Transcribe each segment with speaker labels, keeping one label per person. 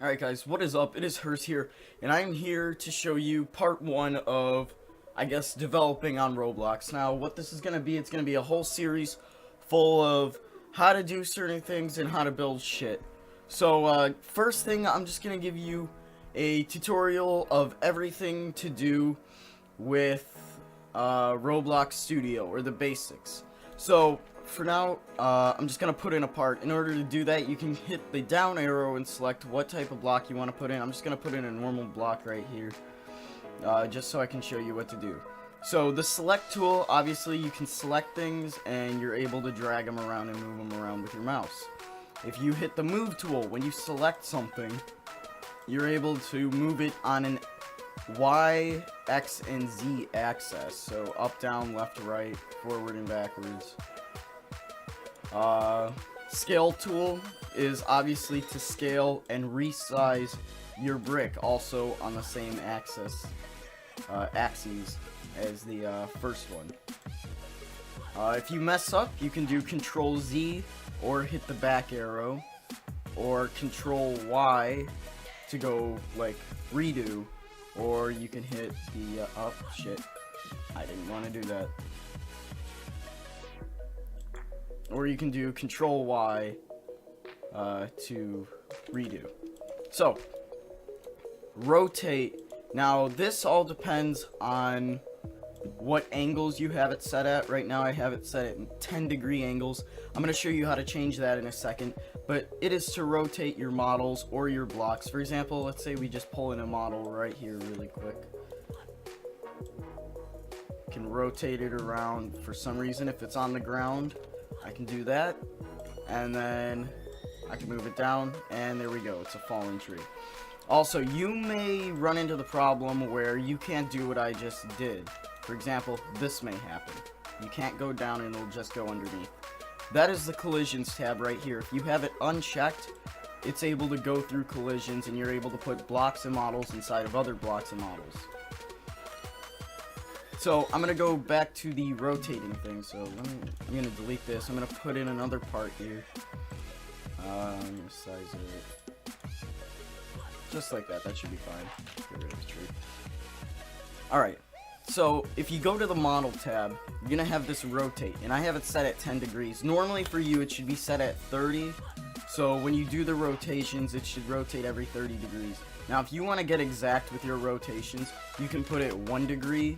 Speaker 1: Alright guys, what is up? It is Hers here, and I'm here to show you part 1 of, I guess, developing on Roblox. Now, what this is going to be, it's going to be a whole series full of how to do certain things and how to build shit. So, first thing, I'm just going to give you a tutorial of everything to do with Roblox Studio, or the basics. So, for now, I'm just going to put in a part. In order to do that, you can hit the down arrow and select what type of block you want to put in. I'm just going to put in a normal block right here, just so I can show you what to do. So, the select tool, obviously you can select things and you're able to drag them around and move them around with your mouse. If you hit the move tool, when you select something, you're able to move it on an Y, X, and Z axis. So, up, down, left, right, forward, and backwards. Scale tool is obviously to scale and resize your brick, also on the same axes as the first one. If you mess up, you can do Control Z or hit the back arrow, or Control Y to go like redo, or you can hit the oh shit, I didn't want to do that. Or you can do Control Y to redo. So, rotate. Now, this all depends on what angles you have it set at. Right now, I have it set at 10-degree angles. I'm going to show you how to change that in a second. But it is to rotate your models or your blocks. For example, let's say we just pull in a model right here really quick. Can rotate it around for some reason. If it's on the ground, I can do that, and then I can move it down, and there we go, it's a fallen tree. Also, you may run into the problem where you can't do what I just did. For example, this may happen. You can't go down and it'll just go underneath. That is the collisions tab right here. If you have it unchecked, it's able to go through collisions, and you're able to put blocks and models inside of other blocks and models. So, I'm going to go back to the rotating thing, so I'm going to delete this. I'm going to put in another part here. I'm going to size it just like that. That should be fine. Get rid of the tree. Alright, so if you go to the model tab, you're going to have this rotate, and I have it set at 10 degrees. Normally for you, it should be set at 30, so when you do the rotations, it should rotate every 30 degrees. Now, if you want to get exact with your rotations, you can put it 1 degree,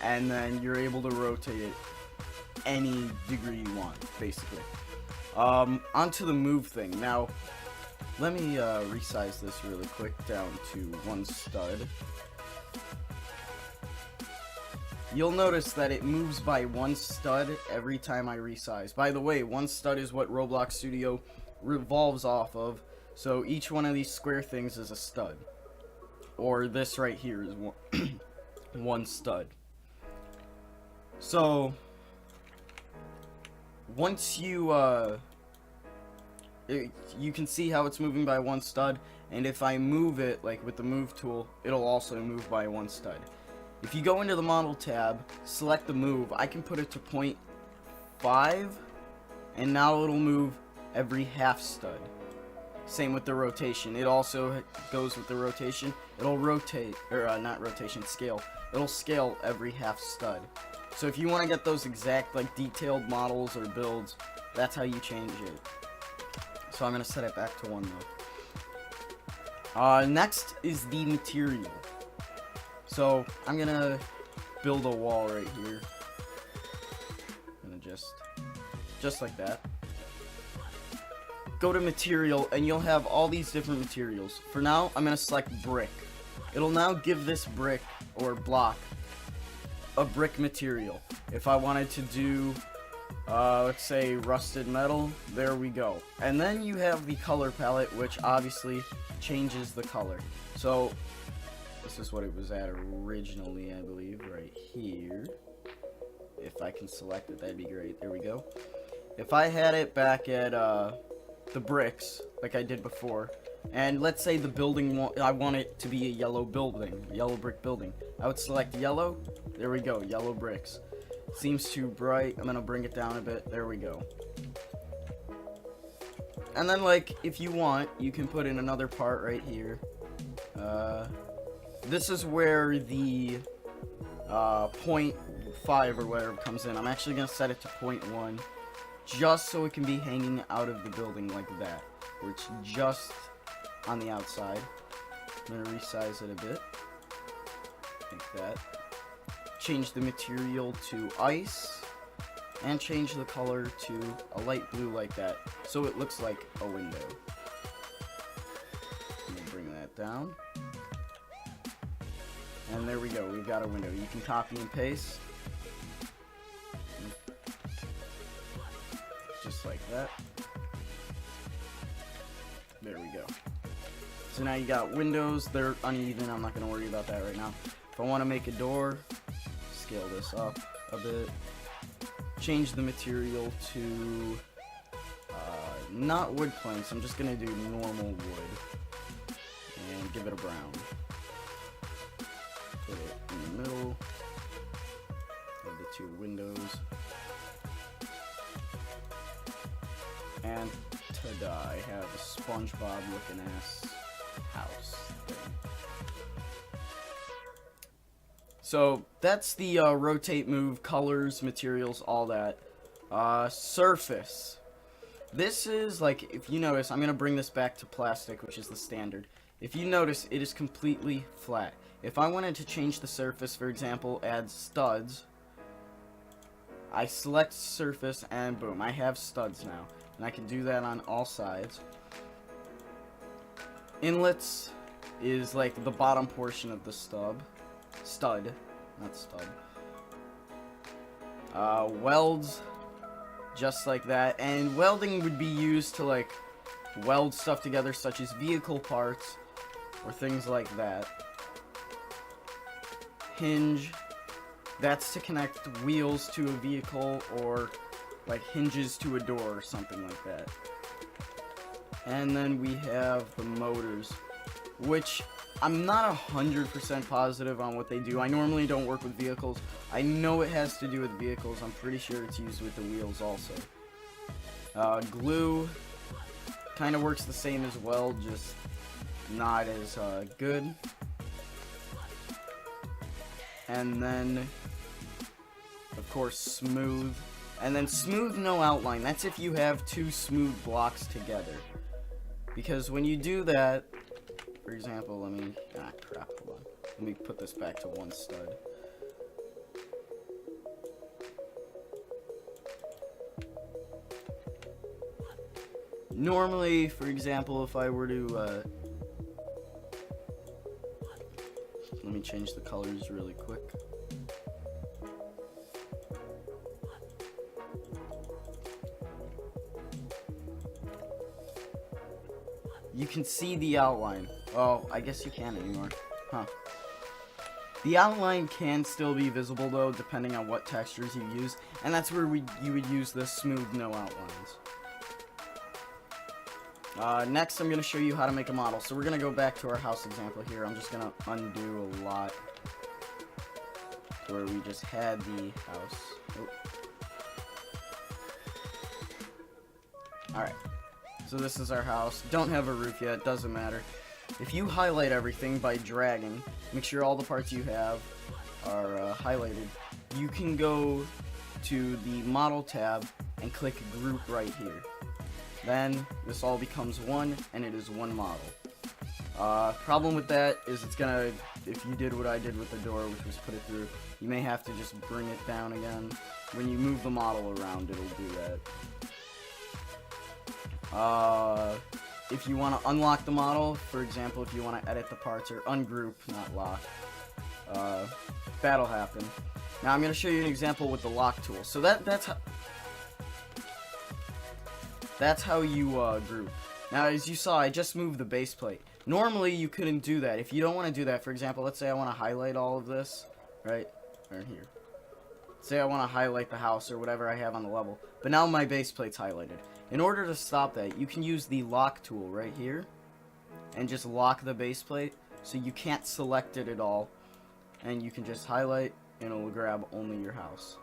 Speaker 1: and then you're able to rotate it any degree you want, basically. Onto the move thing. Now, let me resize this really quick down to 1 stud. You'll notice that it moves by 1 stud every time I resize. By the way, 1 stud is what Roblox Studio revolves off of, so each one of these square things is a stud. Or this right here is one stud. So, once you can see how it's moving by 1 stud, and if I move it, like with the move tool, it'll also move by 1 stud. If you go into the model tab, select the move, I can put it to 0.5, and now it'll move every half stud. Same with the rotation. It also goes with the rotation. It'll rotate, or not rotation, scale. It'll scale every half stud. So if you want to get those exact, like, detailed models or builds, that's how you change it. So I'm going to set it back to 1 though. Next is the material. So I'm going to build a wall right here. I'm going to just like that. Go to material, and you'll have all these different materials. For now, I'm going to select brick. It'll now give this brick, or block, a brick material. If I wanted to do, let's say rusted metal, there we go. And then you have the color palette, which obviously changes the color. So, this is what it was at originally, I believe, right here. If I can select it, that'd be great. There we go. If I had it back at, the bricks, like I did before, and let's say the building, I want it to be a yellow building, yellow brick building. I would select yellow. There we go, yellow bricks. Seems too bright. I'm gonna bring it down a bit. There we go. and then, like, if you want, you can put in another part right here. This is where the 0.5 or whatever comes in. I'm actually going to set it to 0.1, just so it can be hanging out of the building like that, where it's just on the outside. I'm going to resize it a bit, like that. Change the material to ice, and change the color to a light blue like that, so it looks like a window. Let me bring that down. And there we go, we've got a window. You can copy and paste. Just like that. There we go. So now you got windows, they're uneven, I'm not going to worry about that right now. If I want to make a door, scale this up a bit. Change the material to not wood planks, I'm just going to do normal wood. And give it a brown. Put it in the middle of the two windows. And ta-da, I have a SpongeBob looking ass house thing. So that's the rotate, move, colors, materials, all that. Surface. This is, like, if you notice, I'm going to bring this back to plastic, which is the standard. If you notice, it is completely flat. If I wanted to change the surface, for example, add studs, I select surface, and boom, I have studs now. And I can do that on all sides. Inlets is like the bottom portion of the stud, not stud. Welds, just like that. And welding would be used to, like, weld stuff together, such as vehicle parts or things like that. Hinge, that's to connect wheels to a vehicle, or like hinges to a door or something like that. And then we have the motors, which I'm not 100% positive on what they do. I normally don't work with vehicles. I know it has to do with vehicles. I'm pretty sure it's used with the wheels also. Glue kind of works the same as well, just not as good. And then, of course, smooth. And then smooth, no outline. That's if you have two smooth blocks together. Because when you do that, for example, hold on. Let me put this back to one stud. Normally, for example, if I were to, let me change the colors really quick. You can see the outline. Oh, I guess you can't anymore. Huh. The outline can still be visible, though, depending on what textures you use. And that's where you would use the smooth, no outlines. Next, I'm going to show you how to make a model. So we're going to go back to our house example here. I'm just going to undo a lot to where we just had the house. Oh. Alright. So this is our house. Don't have a roof yet, doesn't matter. If you highlight everything by dragging, make sure all the parts you have are highlighted, you can go to the model tab and click group right here. Then this all becomes one, and it is one model. Problem with that is it's gonna, if you did what I did with the door, which was put it through, you may have to just bring it down again. When you move the model around, it'll do that. If you want to unlock the model, for example, if you want to edit the parts, or ungroup, not lock, that'll happen. Now I'm going to show you an example with the lock tool. So that's how you group. Now, as you saw, I just moved the base plate. Normally, you couldn't do that. If you don't want to do that, for example, let's say I want to highlight all of this, right, right here. Say I want to highlight the house or whatever I have on the level, but now my base plate's highlighted. In order to stop that, you can use the lock tool right here and just lock the base plate so you can't select it at all, and you can just highlight and it will grab only your house.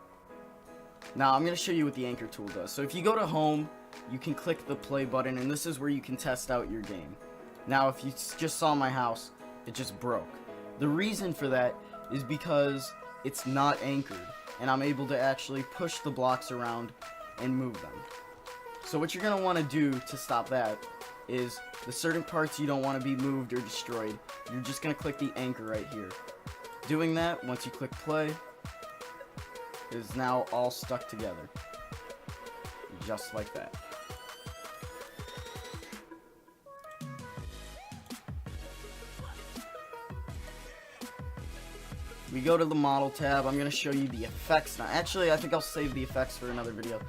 Speaker 1: Now I'm going to show you what the anchor tool does. So if you go to home, you can click the play button, and this is where you can test out your game. Now if you just saw my house, it just broke. The reason for that is because it's not anchored, and I'm able to actually push the blocks around and move them. So what you're going to want to do to stop that is the certain parts you don't want to be moved or destroyed, you're just going to click the anchor right here. Doing that, once you click play, is now all stuck together. Just like that. We go to the model tab. I'm going to show you the effects now. Actually, I think I'll save the effects for another video.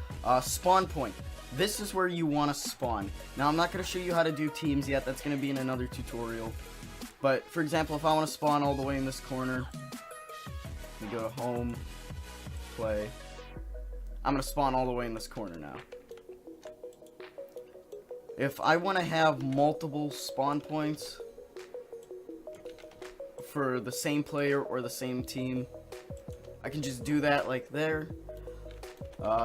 Speaker 1: Spawn point. This is where you want to spawn. Now, I'm not going to show you how to do teams yet. That's going to be in another tutorial. But, for example, if I want to spawn all the way in this corner, we go to home, play. I'm going to spawn all the way in this corner now. If I want to have multiple spawn points for the same player or the same team, I can just do that like there.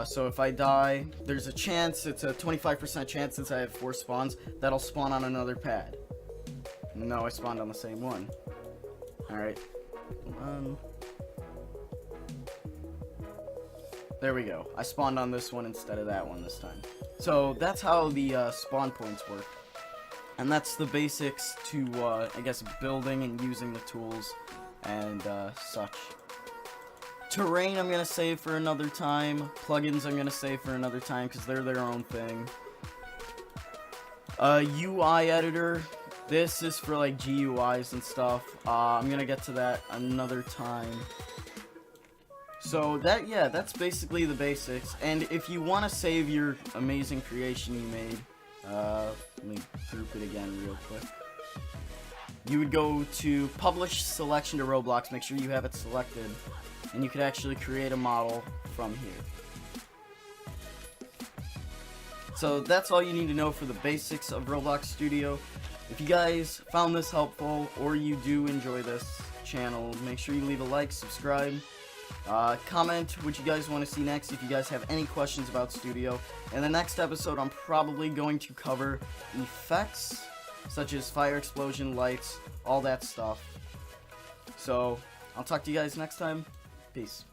Speaker 1: So if I die, there's a chance, it's a 25% chance since I have 4 spawns, that I'll spawn on another pad. No, I spawned on the same one. Alright. There we go. I spawned on this one instead of that one this time. So that's how the spawn points work. And that's the basics to, I guess, building and using the tools and such. Terrain I'm going to save for another time. Plugins I'm going to save for another time because they're their own thing. UI editor. This is for like GUIs and stuff. I'm going to get to that another time. So that, yeah, that's basically the basics. And if you want to save your amazing creation you made, let me group it again real quick. You would go to publish selection to Roblox, make sure you have it selected, and you could actually create a model from here. So that's all you need to know for the basics of Roblox Studio. If you guys found this helpful, or you do enjoy this channel, make sure you leave a like, subscribe, comment what you guys want to see next if you guys have any questions about Studio. In the next episode, I'm probably going to cover effects, such as fire explosion, lights, all that stuff. So, I'll talk to you guys next time. Peace.